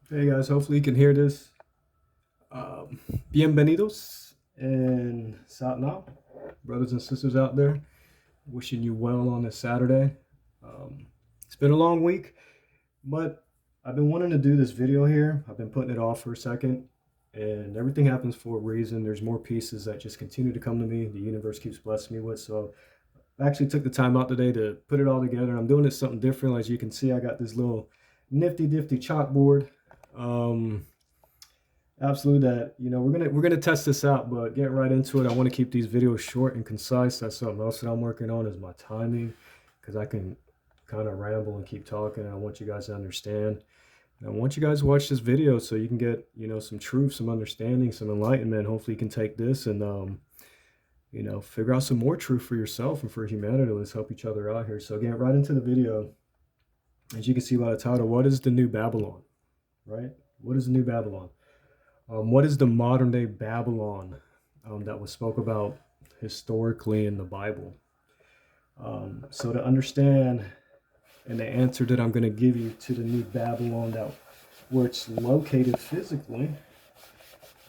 Hey guys, hopefully you can hear this. Bienvenidos and Satnam, brothers and sisters out there. Wishing you well on this Saturday. It's been a long week, but I've been wanting to do this video here. I've been putting it off for a second, and everything happens for a reason. There's more pieces that just continue to come to me. The universe keeps blessing me with. So I actually took the time out today to put it all together. I'm doing it something different. As you can see, I got this little nifty difty chalkboard. Um, Absolutely, that we're gonna test this out, but getting right into it, I want to keep these videos short and concise. That's something else that I'm working on is my timing, because I can kind of ramble and keep talking. And I want you guys to understand. And I want you guys to watch this video so you can get some truth, some understanding, some enlightenment. Hopefully, you can take this and figure out some more truth for yourself and for humanity. Let's help each other out here. So getting right into the video, as you can see by the title, what is the new Babylon? Right? What is the new Babylon? What is the modern day Babylon that was spoke about historically in the Bible? So to understand, and the answer that I'm going to give you to the new Babylon, that where it's located physically,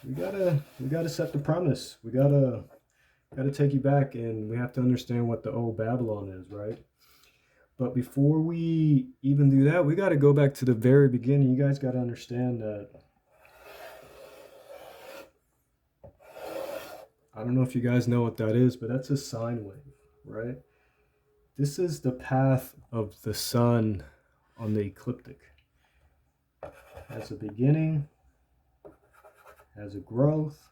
we gotta set the premise. We gotta take you back, and we have to understand what the old Babylon is, right? But before we even do that, we got to go back to the very beginning. You guys got to understand that. I don't know if you guys know what that is, but that's a sine wave, right? This is the path of the sun on the ecliptic. Has a beginning, has a growth,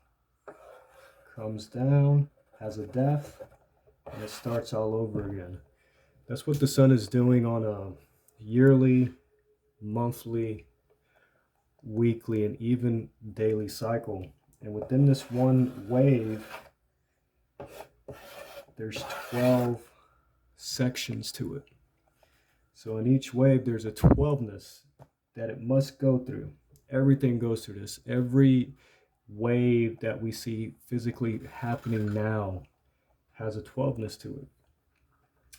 comes down, has a death, and it starts all over again. That's what the sun is doing on a yearly, monthly, weekly, and even daily cycle. And within this one wave, there's 12 sections to it. So in each wave, there's a 12ness that it must go through. Everything goes through this. Every wave that we see physically happening now has a 12ness to it.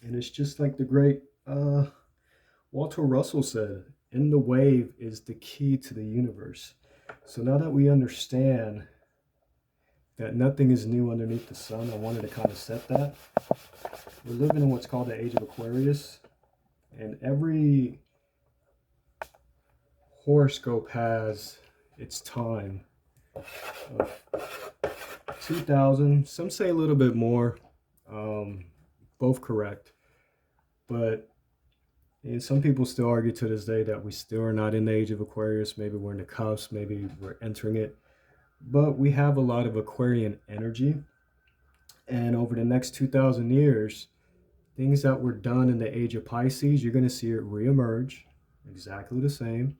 And it's just like the great Walter Russell said, in the wave is the key to the universe. So now that we understand that nothing is new underneath the sun, I wanted to kind of set that. We're living in what's called the age of Aquarius, and every horoscope has its time of 2000. Some say a little bit more, both correct. But some people still argue to this day that we still are not in the age of Aquarius. Maybe we're in the cusp, maybe we're entering it. But we have a lot of Aquarian energy. And over the next 2,000 years, things that were done in the age of Pisces, you're going to see it reemerge exactly the same,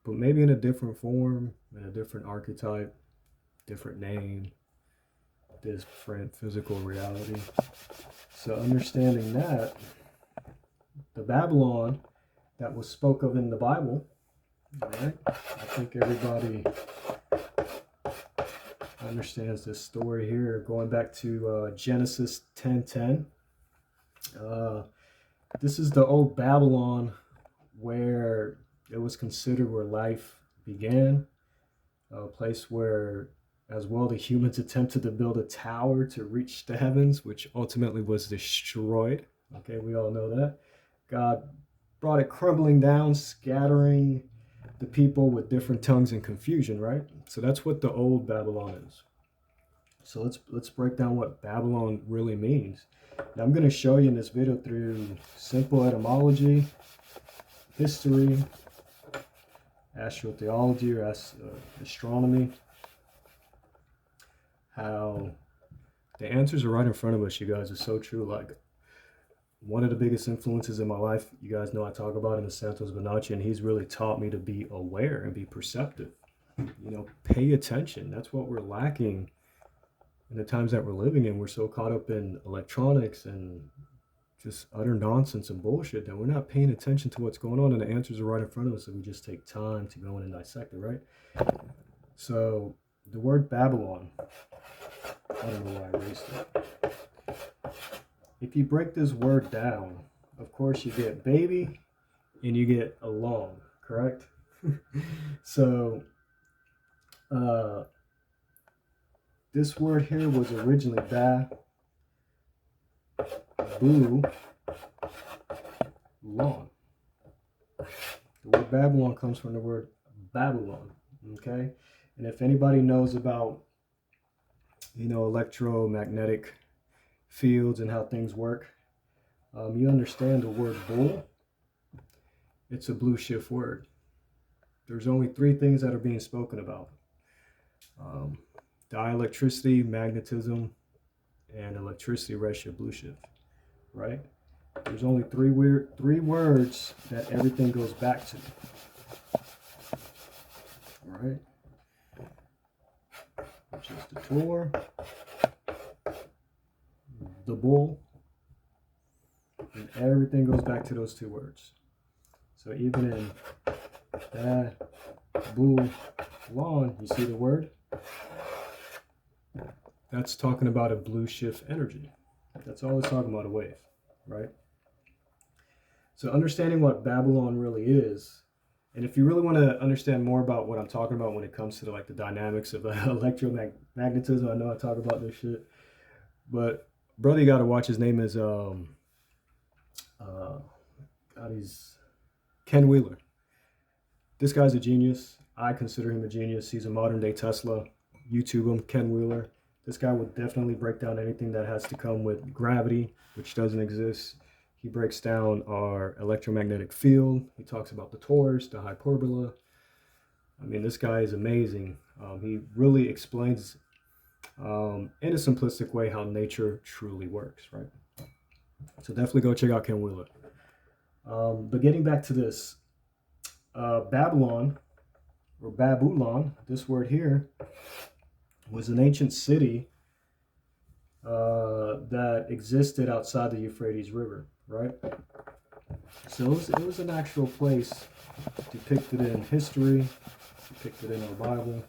but maybe in a different form, in a different archetype, different name, different physical reality. So understanding that, the Babylon that was spoke of in the Bible, right? I think everybody understands this story here, going back to Genesis 10:10. This is the old Babylon where it was considered where life began, a place where, as well, the humans attempted to build a tower to reach the heavens, which ultimately was destroyed. Okay, we all know that. God brought it crumbling down, scattering the people with different tongues and confusion, right? So that's what the old Babylon is. So let's break down what Babylon really means. Now I'm going to show you in this video through simple etymology, history, astrotheology or astronomy, how the answers are right in front of us, you guys. It's so true. Like, one of the biggest influences in my life, you guys know I talk about him, is Santos Bonacci, and he's really taught me to be aware and be perceptive. Pay attention. That's what we're lacking in the times that we're living in. We're so caught up in electronics and just utter nonsense and bullshit that we're not paying attention to what's going on, and the answers are right in front of us if we just take time to go in and dissect it, right? So the word Babylon, I don't know why I erased it. If you break this word down, of course you get baby and you get along, correct? So uh, this word here was originally Babylon. The word Babylon comes from the word Babylon. Okay, and if anybody knows about electromagnetic fields and how things work, you understand the word bull. It's a blue shift word. There's only three things that are being spoken about: um, dielectricity, magnetism, and electricity ratio blue shift. Right? There's only three words that everything goes back to. All right, which is the Tor, the bull, and everything goes back to those two words. So even in Babylon, you see the word? That's talking about a blue shift energy. That's all it's talking about, a wave, right? So understanding what Babylon really is, and if you really want to understand more about what I'm talking about when it comes to the dynamics of electromagnetism, I know I talk about this shit, but brother, you got to watch. His name is he's Ken Wheeler. This guy's a genius. I consider him a genius. He's a modern day Tesla. YouTube him, Ken Wheeler. This guy would definitely break down anything that has to come with gravity, which doesn't exist. He breaks down our electromagnetic field. He talks about the torus, the hyperbola. I mean, this guy is amazing. He really explains in a simplistic way how nature truly works, right? So definitely go check out Ken Wheeler. But getting back to this, Babylon, or Babylon, this word here, was an ancient city that existed outside the Euphrates River, right? So it was an actual place depicted in history, depicted in our Bible.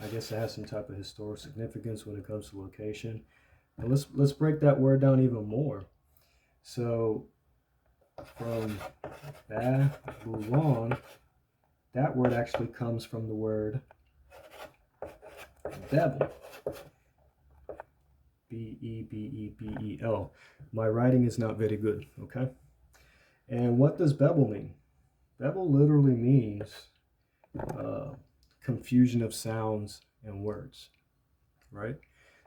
I guess it has some type of historical significance when it comes to location. And let's break that word down even more. So from Babylon, that word actually comes from the word Bebel. Bebel. My writing is not very good, okay? And what does Bebel mean? Bebel literally means confusion of sounds and words, right?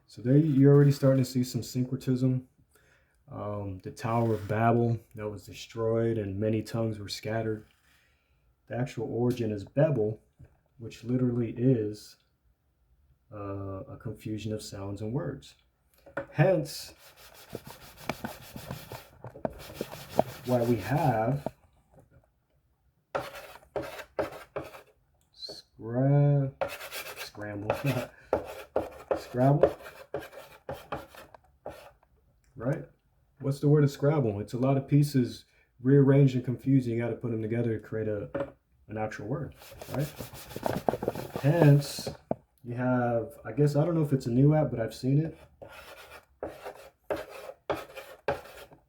So there you're already starting to see some syncretism. The Tower of Babel that was destroyed and many tongues were scattered. The actual origin is Bebel, which literally is a confusion of sounds and words. Hence, why we have Scrabble, right? What's the word of Scrabble? It's a lot of pieces rearranged and confusing. You got to put them together to create an actual word, right? Hence, you have, I guess, I don't know if it's a new app, but I've seen it.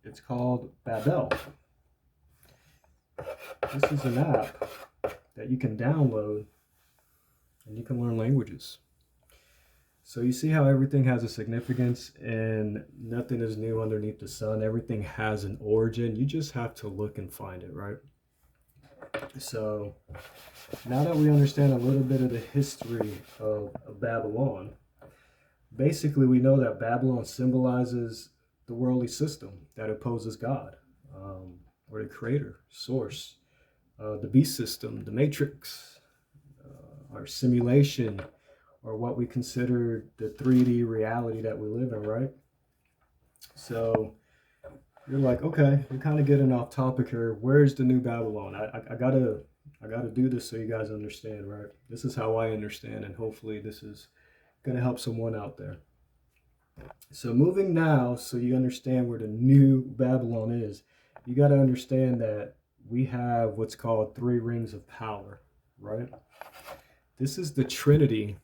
It's called Babel. This is an app that you can download and you can learn languages. So you see how everything has a significance and nothing is new underneath the sun. Everything has an origin. You just have to look and find it, right? So now that we understand a little bit of the history of Babylon, basically we know that Babylon symbolizes the worldly system that opposes God, or the creator, source, the beast system, the matrix, our simulation, or what we consider the 3D reality that we live in, right? So you're like, okay, we're kind of getting off topic here. Where's the new Babylon? I gotta do this so you guys understand, right? This is how I understand, and hopefully this is gonna help someone out there. So moving now, so you understand where the new Babylon is, you got to understand that we have what's called 3 rings of power, right? This is the trinity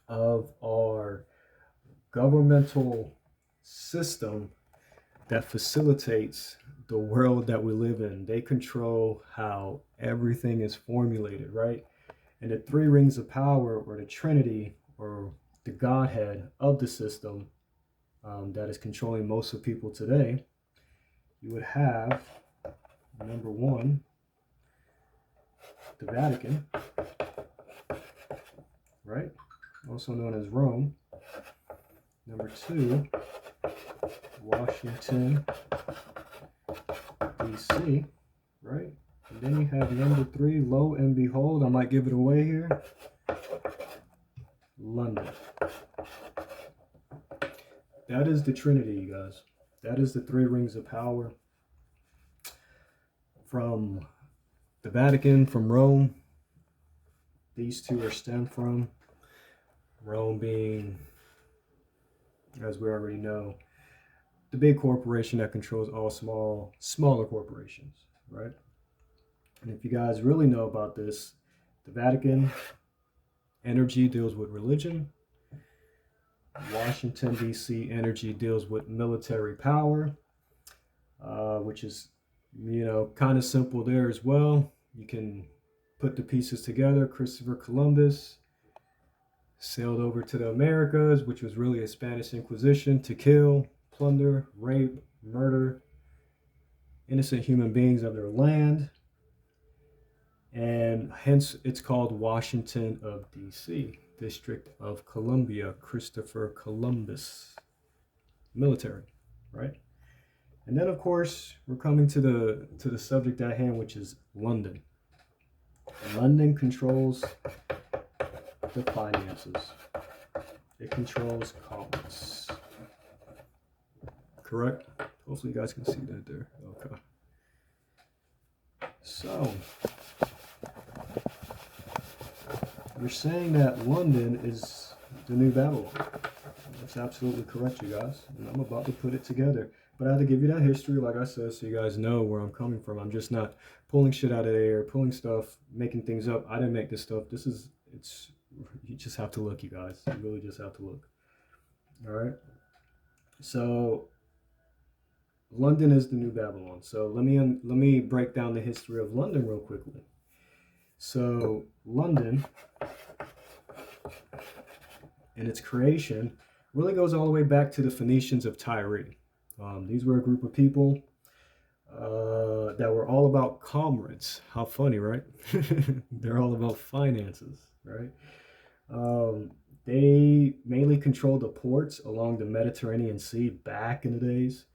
of our governmental system that facilitates the world that we live in. They control how everything is formulated, right? And the three rings of power, or the Trinity, or the Godhead of the system, that is controlling most of people today, you would have number one, the Vatican, right? Also known as Rome. Number two, Washington, D.C., right? And then you have number three, lo and behold, I might give it away here, London. That is the Trinity, you guys. That is the three rings of power. From the Vatican, from Rome, these two are stemmed from. Rome being, as we already know, the big corporation that controls all smaller corporations, right? And if you guys really know about this, the Vatican energy deals with religion. Washington, D.C. energy deals with military power, which is, kind of simple there as well. You can put the pieces together. Christopher Columbus sailed over to the Americas, which was really a Spanish Inquisition, to kill, plunder, rape, murder innocent human beings of their land. And hence it's called Washington of D.C., District of Columbia, Christopher Columbus, military, right? And then, of course, we're coming to the subject at hand, which is London. London controls the finances. It controls commerce. Correct? Hopefully you guys can see that there. Okay. So, you're saying that London is the new Babylon. That's absolutely correct, you guys. And I'm about to put it together. But I had to give you that history, like I said, so you guys know where I'm coming from. I'm just not pulling shit out of the air, pulling stuff, making things up. I didn't make this stuff. You just have to look, you guys. You really just have to look. All right? So, London is the new Babylon. So let me break down the history of London real quickly. So London, and its creation, really goes all the way back to the Phoenicians of Tyre. These were a group of people that were all about commerce. How funny, right? They're all about finances, right? They mainly controlled the ports along the Mediterranean Sea back in the days.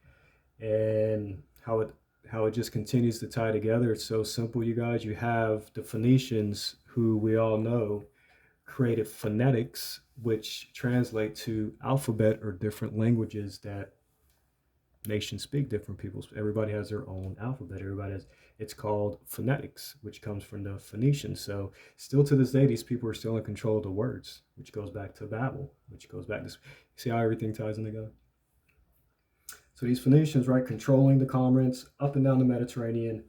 And how it just continues to tie together. It's so simple, you guys. You have the Phoenicians, who we all know created phonetics, which translate to alphabet, or different languages that nations speak. Different peoples, everybody has their own alphabet. It's called phonetics, which comes from the Phoenicians. So still to this day, these people are still in control of the words, which goes back to Babel, which goes back to, see how everything ties in together. So these Phoenicians, right, controlling the commerce up and down the Mediterranean.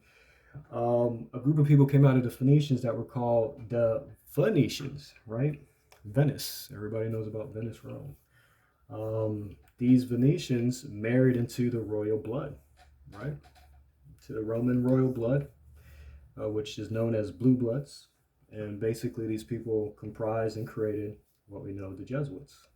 A group of people came out of the Phoenicians that were called the Phoenicians, right? Venice. Everybody knows about Venice, Rome. These Venetians married into the royal blood, right? To the Roman royal blood, which is known as blue bloods. And basically these people comprised and created what we know, the Jesuits.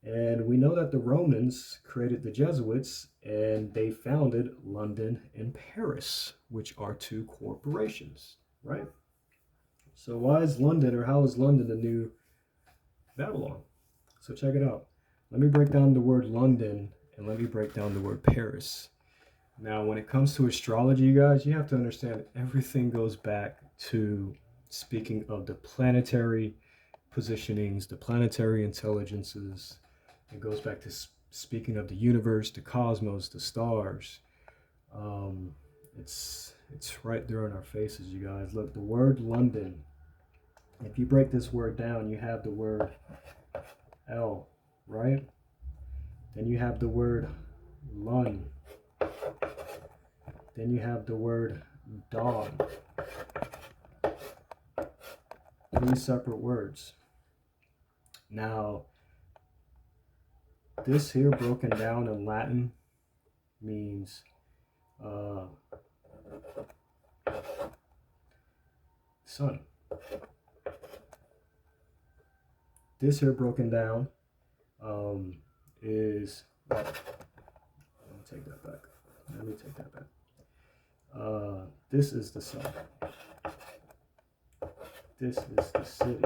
And we know that the Romans created the Jesuits, and they founded London and Paris, which are two corporations, right? So why is London, or how is London the new Babylon? So check it out. Let me break down the word London, and let me break down the word Paris. Now, when it comes to astrology, you guys, you have to understand everything goes back to speaking of the planetary positionings, the planetary intelligences. It goes back to speaking of the universe, the cosmos, the stars. It's right there on our faces, you guys. Look, the word London. If you break this word down, you have the word L, right? Then you have the word Lun. Then you have the word dawn. 3 separate words. Now, this here broken down in Latin means Uh, sun. This here broken down is, let me take that back. Let me take that back. This is the sun. This is the city.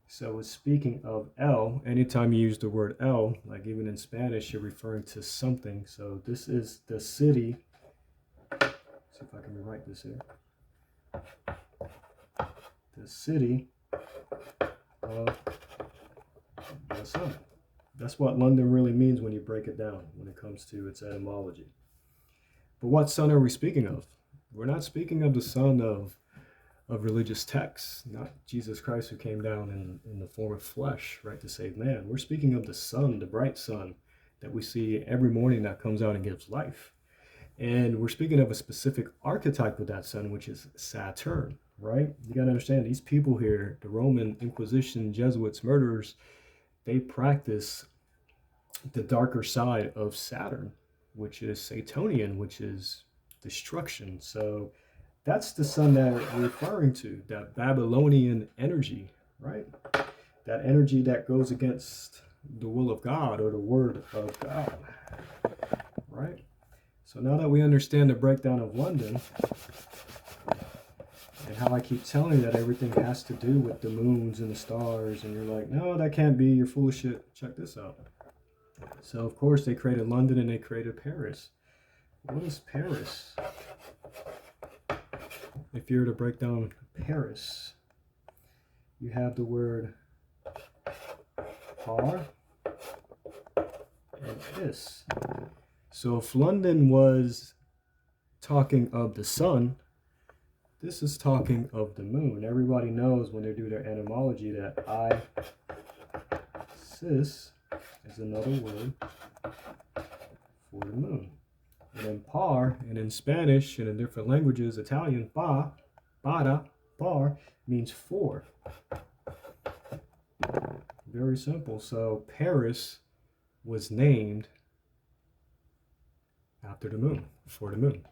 So it's speaking of El. Anytime you use the word El, like even in Spanish, you're referring to something. So this is the city. Let's see if I can rewrite this here. The city of the sun. That's what London really means when you break it down, when it comes to its etymology. But what sun are we speaking of? We're not speaking of the sun of religious texts, not Jesus Christ who came down in the form of flesh, right, to save man. We're speaking of the sun, the bright sun that we see every morning that comes out and gives life. And we're speaking of a specific archetype of that sun, which is Saturn, right? You got to understand, these people here, the Roman Inquisition, Jesuits, murderers, they practice the darker side of Saturn, which is Satonian, which is destruction. So that's the sun that we're referring to, that Babylonian energy, right? That energy that goes against the will of God or the word of God, right? So now that we understand the breakdown of London and how I keep telling you that everything has to do with the moons and the stars, and you're like, no, that can't be, you're full of shit. Check this out. So of course they created London and they created Paris. What is Paris? If you were to break down Paris, you have the word par and is. So if London was talking of the sun, this is talking of the moon. Everybody knows when they do their etymology that Isis is another word for the moon. And in par, and in Spanish, and in different languages, Italian, para, means for. Very simple. So Paris was named after the moon, for the moon.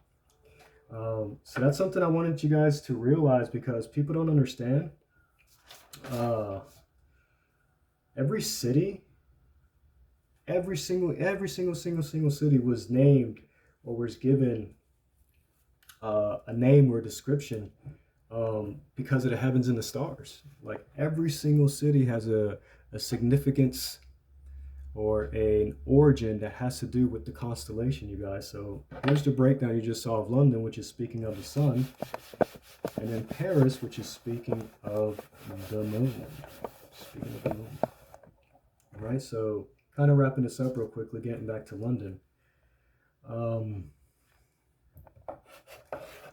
So that's something I wanted you guys to realize, because people don't understand. Every city, every single city was named or was given a name or a description because of the heavens and the stars. Like every single city has a significance or an origin that has to do with the constellation, you guys. So here's the breakdown you just saw of London, which is speaking of the sun, and then Paris, which is speaking of the moon. Speaking of the moon. All right, so kind of wrapping this up real quickly, getting back to London.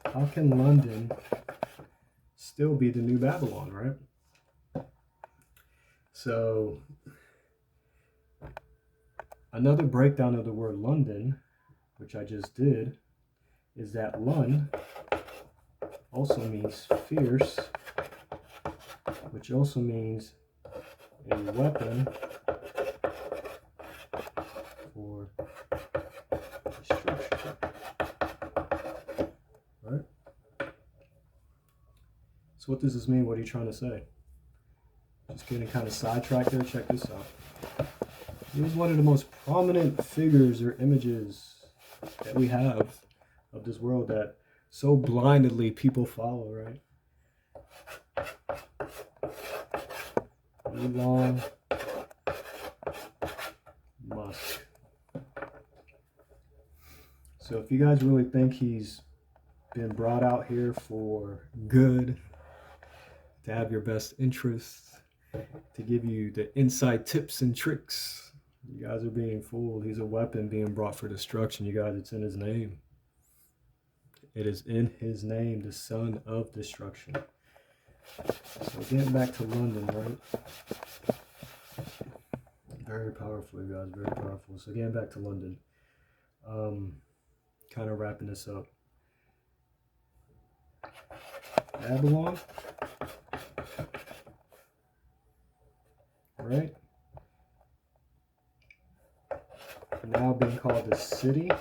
How can London still be the new Babylon, right? So another breakdown of the word London, which I just did, is that Lund also means fierce, which also means a weapon for destruction. Right? So what does this mean? What are you trying to say? Just getting kind of sidetracked there. Check this out. Here's one of the most prominent figures or images that we have of this world that so blindedly people follow, right? Elon Musk. So if you guys really think he's been brought out here for good, to have your best interests, to give you the inside tips and tricks, you guys are being fooled. He's a weapon being brought for destruction. You guys, it's in his name. It is in his name, the son of destruction. So getting back to London, right? Very powerful, you guys, very powerful. So getting back to London, kind of wrapping this up. Babylon, right? Now being called the city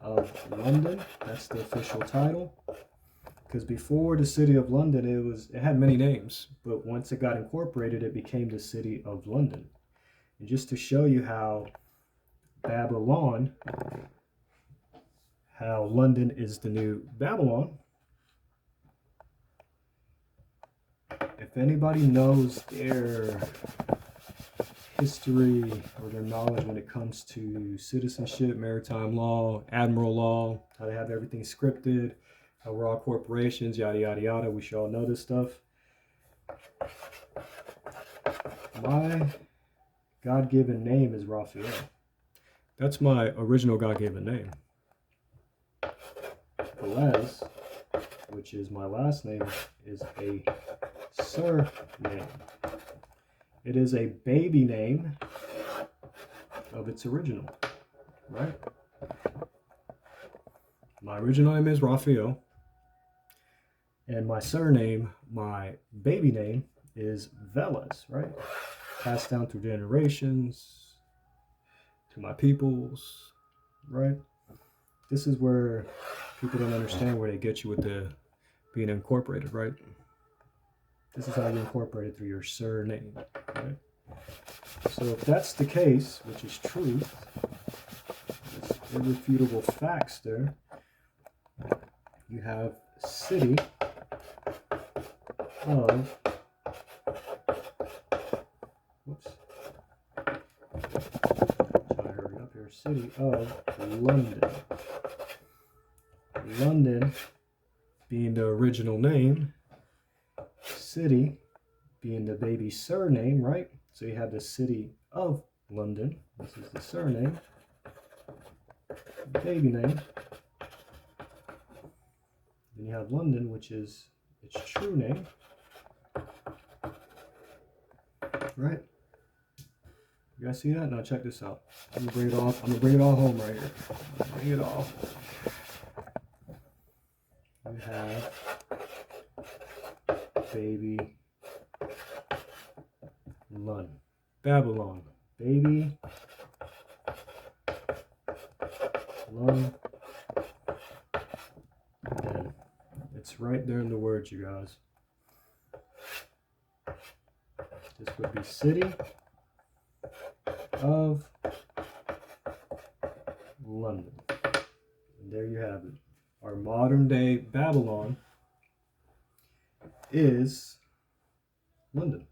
of London. That's the official title. Because before the city of London, it had many names, but once it got incorporated, it became the city of London. And just to show you how Babylon, how London is the new Babylon, if anybody knows their history or their knowledge when it comes to citizenship, maritime law, admiral law, how they have everything scripted, how we're all corporations, yada, yada, yada. We should all know this stuff. My God-given name is Raphael. That's my original God-given name. Velez, which is my last name, is a surname. It is a baby name of its original, right? My original name is Raphael, and my surname, my baby name, is Velez, right? Passed down through generations to my peoples, right? This is where people don't understand where they get you with the being incorporated, right? This is how you incorporate it through your surname, right? So if that's the case, which is true, there's irrefutable facts there. You have city of, whoops, trying to hurry up here, city of London. London being the original name, city being the baby surname, right? So you have the city of London. This is the surname, baby name. Then you have London, which is its true name, right? You guys see that? Now check this out. I'm gonna bring it all. I'm gonna bring it all home right here. Bring it all. You have baby London, Babylon, baby London. Then it's right there in the words, you guys. This would be city of London. And there you have it. Our modern day Babylon is London.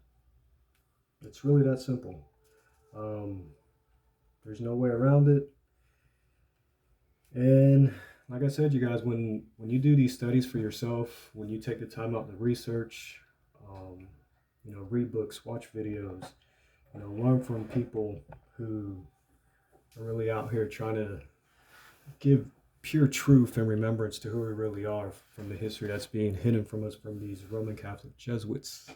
It's really that simple. There's no way around it. And like I said, you guys, when you do these studies for yourself, when you take the time out to research, read books, watch videos, learn from people who are really out here trying to give pure truth and remembrance to who we really are from the history that's being hidden from us from these Roman Catholic Jesuits,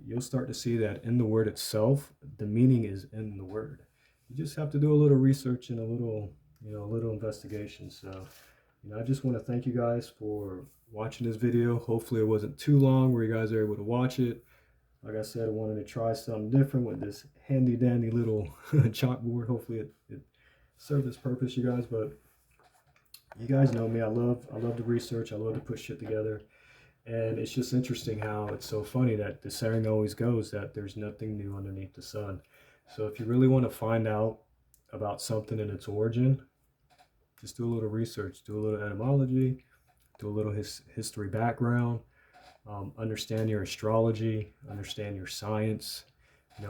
you'll start to see that in the word itself, the meaning is in the word. You just have to do a little research and a little investigation. So, I just want to thank you guys for watching this video. Hopefully it wasn't too long where you guys are able to watch it. Like I said, I wanted to try something different with this handy dandy little chalkboard. Hopefully it served its purpose, you guys. But you guys know me. I love to research. I love to put shit together. And it's just interesting how it's so funny that the saying always goes that there's nothing new underneath the sun. So if you really want to find out about something in its origin, just do a little research, do a little etymology, do a little history background, understand your astrology, understand your science,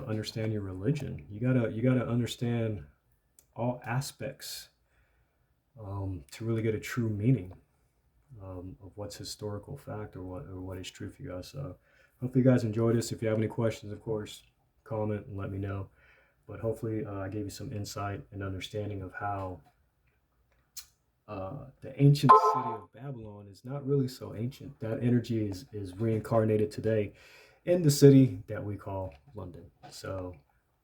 understand your religion. You gotta understand all aspects to really get a true meaning of what's historical fact or what is true for you guys. So hopefully you guys enjoyed this. If you have any questions, of course, comment and let me know. But hopefully I gave you some insight and understanding of how the ancient city of Babylon is not really so ancient. That energy is reincarnated today in the city that we call London. So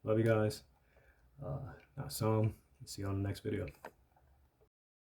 love you guys. Now, see you on the next video.